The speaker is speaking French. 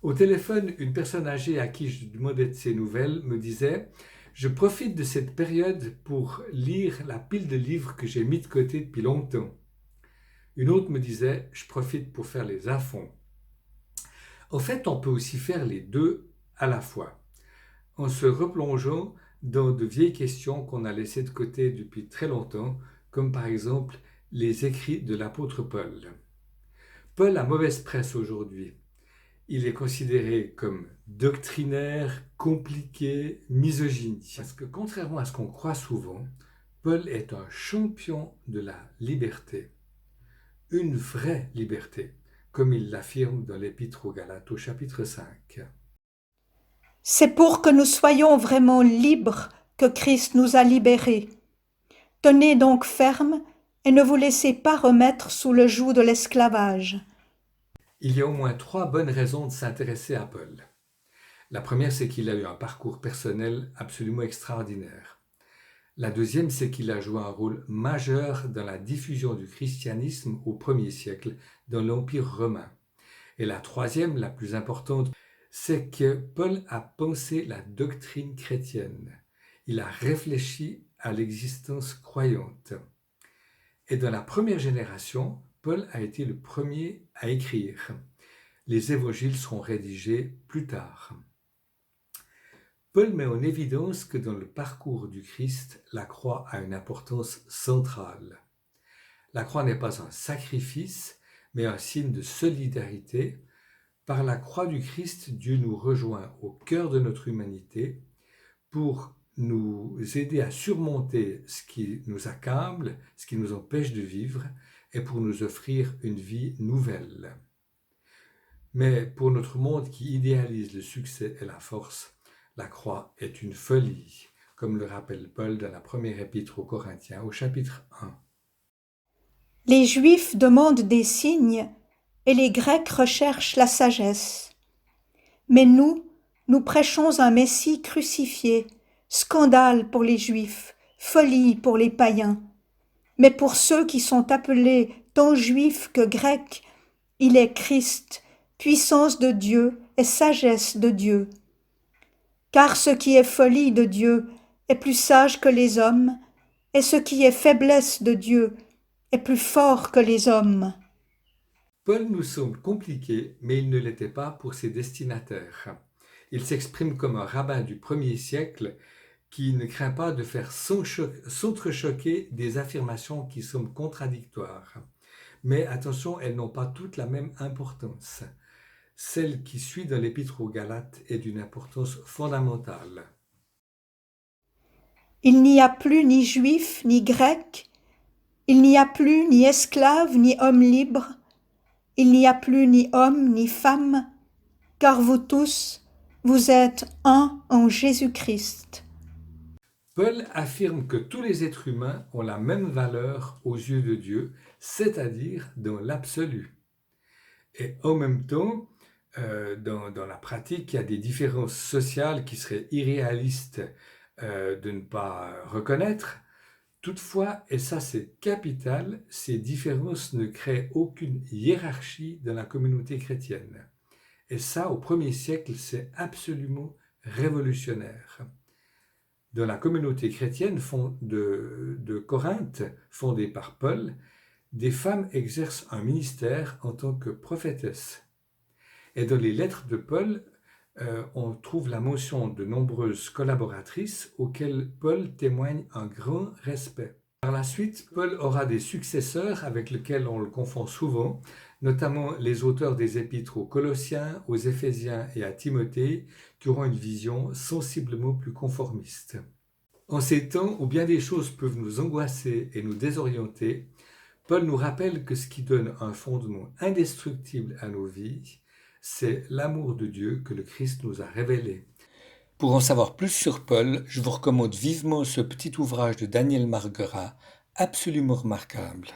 Au téléphone, une personne âgée à qui je demandais de ses nouvelles me disait « Je profite de cette période pour lire la pile de livres que j'ai mis de côté depuis longtemps. » Une autre me disait « Je profite pour faire les affaires. » En fait, on peut aussi faire les deux à la fois, en se replongeant dans de vieilles questions qu'on a laissées de côté depuis très longtemps, comme par exemple les écrits de l'apôtre Paul. Paul a mauvaise presse aujourd'hui. Il est considéré comme doctrinaire, compliqué, misogyne. Parce que contrairement à ce qu'on croit souvent, Paul est un champion de la liberté. Une vraie liberté, comme il l'affirme dans l'Épître aux Galates au chapitre 5. C'est pour que nous soyons vraiment libres que Christ nous a libérés. Tenez donc ferme et ne vous laissez pas remettre sous le joug de l'esclavage. Il y a au moins 3 bonnes raisons de s'intéresser à Paul. La première, c'est qu'il a eu un parcours personnel absolument extraordinaire. La deuxième, c'est qu'il a joué un rôle majeur dans la diffusion du christianisme au 1er siècle dans l'Empire romain. Et la troisième, la plus importante, c'est que Paul a pensé la doctrine chrétienne. Il a réfléchi à l'existence croyante. Et dans la première génération, Paul a été le premier à écrire. Les évangiles seront rédigés plus tard. Paul met en évidence que dans le parcours du Christ, la croix a une importance centrale. La croix n'est pas un sacrifice, mais un signe de solidarité. Par la croix du Christ, Dieu nous rejoint au cœur de notre humanité pour nous aider à surmonter ce qui nous accable, ce qui nous empêche de vivre, et pour nous offrir une vie nouvelle. Mais pour notre monde qui idéalise le succès et la force, la croix est une folie, comme le rappelle Paul dans la première épître aux Corinthiens au chapitre 1. Les Juifs demandent des signes et les Grecs recherchent la sagesse. Mais nous prêchons un Messie crucifié, scandale pour les Juifs, folie pour les païens. Mais pour ceux qui sont appelés tant Juifs que Grecs, il est Christ, puissance de Dieu et sagesse de Dieu. Car ce qui est folie de Dieu est plus sage que les hommes, et ce qui est faiblesse de Dieu est plus fort que les hommes. Paul nous semble compliqué, mais il ne l'était pas pour ses destinataires. Il s'exprime comme un rabbin du 1er siècle qui ne craint pas de faire s'entrechoquer des affirmations qui sont contradictoires. Mais attention, elles n'ont pas toutes la même importance. Celle qui suit dans l'Épître aux Galates est d'une importance fondamentale. Il n'y a plus ni juif ni grec, il n'y a plus ni esclave ni homme libre, il n'y a plus ni homme ni femme, car vous tous, vous êtes un en Jésus-Christ. Paul affirme que tous les êtres humains ont la même valeur aux yeux de Dieu, c'est-à-dire dans l'absolu. Et en même temps, dans la pratique, il y a des différences sociales qui seraient irréalistes de ne pas reconnaître. Toutefois, et ça c'est capital, ces différences ne créent aucune hiérarchie dans la communauté chrétienne. Et ça, au 1er siècle, c'est absolument révolutionnaire. Dans la communauté chrétienne de Corinthe, fondée par Paul, des femmes exercent un ministère en tant que prophétesses. Et dans les lettres de Paul, on trouve la mention de nombreuses collaboratrices auxquelles Paul témoigne un grand respect. Par la suite, Paul aura des successeurs avec lesquels on le confond souvent, notamment les auteurs des épîtres aux Colossiens, aux Éphésiens et à Timothée, qui auront une vision sensiblement plus conformiste. En ces temps où bien des choses peuvent nous angoisser et nous désorienter, Paul nous rappelle que ce qui donne un fondement indestructible à nos vies, c'est l'amour de Dieu que le Christ nous a révélé. Pour en savoir plus sur Paul, je vous recommande vivement ce petit ouvrage de Daniel Marguerat, absolument remarquable.